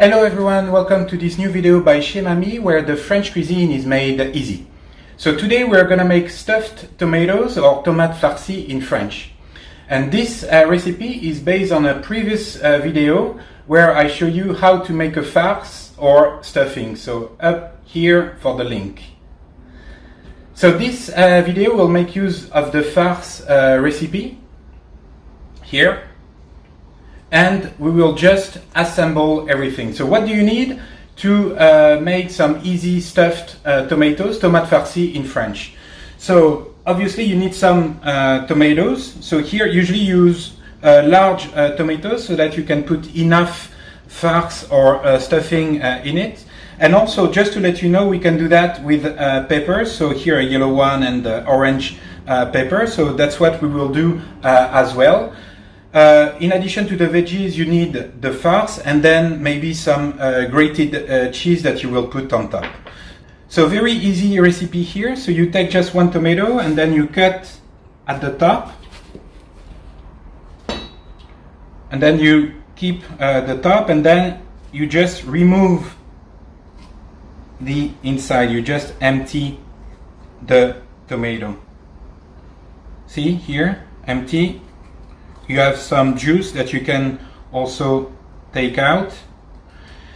Hello everyone, welcome to this new video by Chez Mamie where the French cuisine is made easy. So today we're gonna make stuffed tomatoes or tomates farcies in French. And this recipe is based on a previous video where I show you how to make a farce or stuffing. So up here for the link. So this video will make use of the farce recipe here. And we will just assemble everything. So what do you need to make some easy stuffed tomatoes, tomates farcies in French? So obviously you need some tomatoes. So here usually use large tomatoes so that you can put enough farce or stuffing in it. And also just to let you know, we can do that with peppers. So here a yellow one and orange pepper. So that's what we will do as well. In addition to the veggies, you need the farce and then maybe some grated cheese that you will put on top. So very easy recipe here. So you take just one tomato and then you cut at the top. And then you keep the top and then you just remove the inside. You just empty the tomato. See here, empty. You have some juice that you can also take out.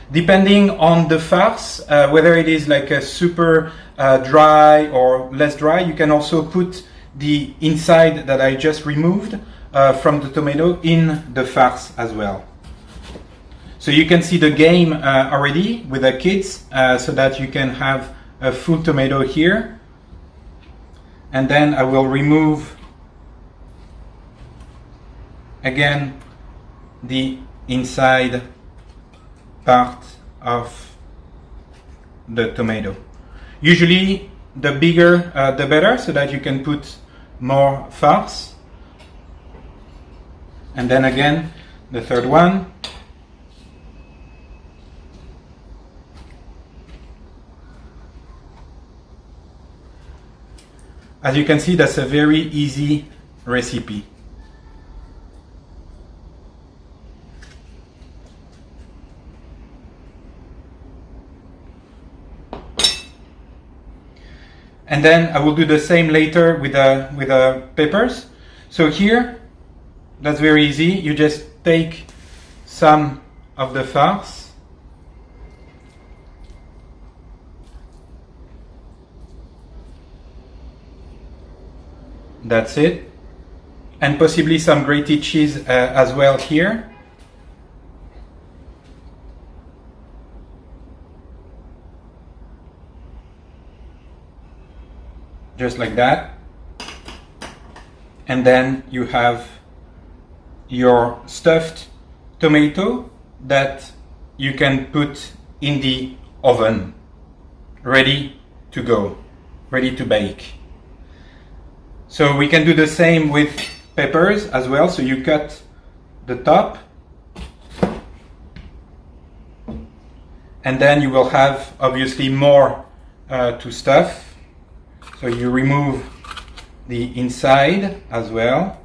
Depending on the farce, whether it is like a super dry or less dry, you can also put the inside that I just removed from the tomato in the farce as well. So you can see the game already with the kids so that you can have a full tomato here. And then I will remove again the inside part of the tomato. Usually the bigger the better, so that you can put more farce. And then again the third one. As you can see, that's a very easy recipe. And then I will do the same later with the peppers. So here, that's very easy. You just take some of the farce. That's it. And possibly some grated cheese as well here. Just like that. And then you have your stuffed tomato that you can put in the oven, ready to go, ready to bake. So we can do the same with peppers as well. So you cut the top and then you will have obviously more to stuff. So you remove the inside as well.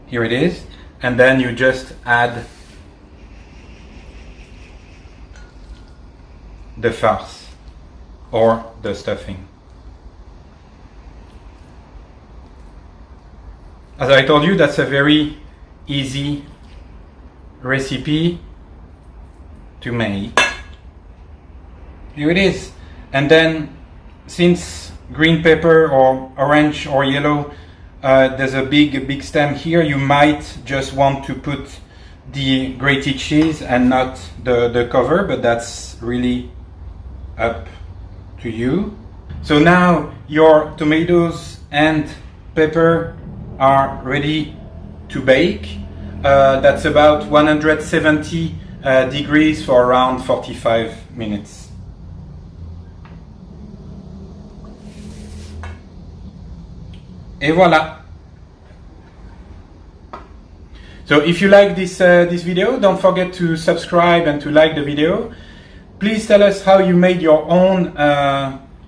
Here it is. And then you just add the farce or the stuffing. As I told you, that's a very easy recipe to make. Here it is. And then since green pepper or orange or yellow, there's a big stem here, you might just want to put the grated cheese and not the cover, but that's really up to you. So now your tomatoes and pepper are ready to bake. That's about 170 degrees for around 45 minutes. Et voilà. So if you like this video, don't forget to subscribe and to like the video. Please tell us how you made your own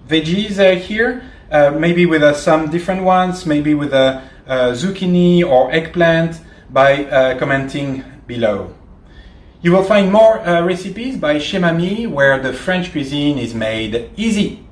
veggies here, maybe with some different ones, maybe with a zucchini or eggplant, by commenting below. You will find more recipes by Chez Mamie where the French cuisine is made easy.